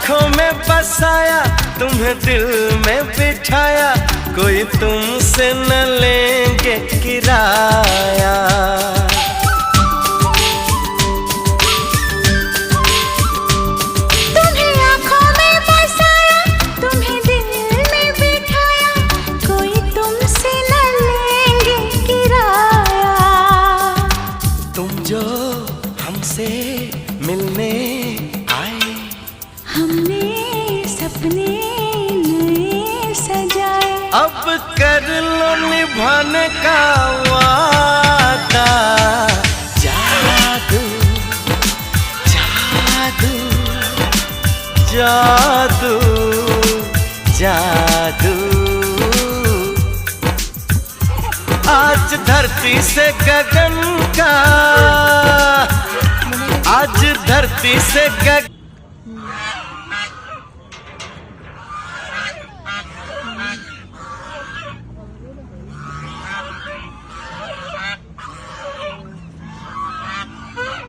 आंखों में बसाया, तुम्हें दिल में बिठाया, कोई तुमसे न लेंगे किराया। तुम्हें आंखों में बसाया, तुम्हें दिल में बिठाया, कोई तुमसे न लेंगे किराया। तुम जो हमसे मिलने आए, हमने सपने नए सजाए, अब कर लो निभाने का वादा। जादू जादू जादू जादू, आज धरती से गगन का, आज धरती से गगन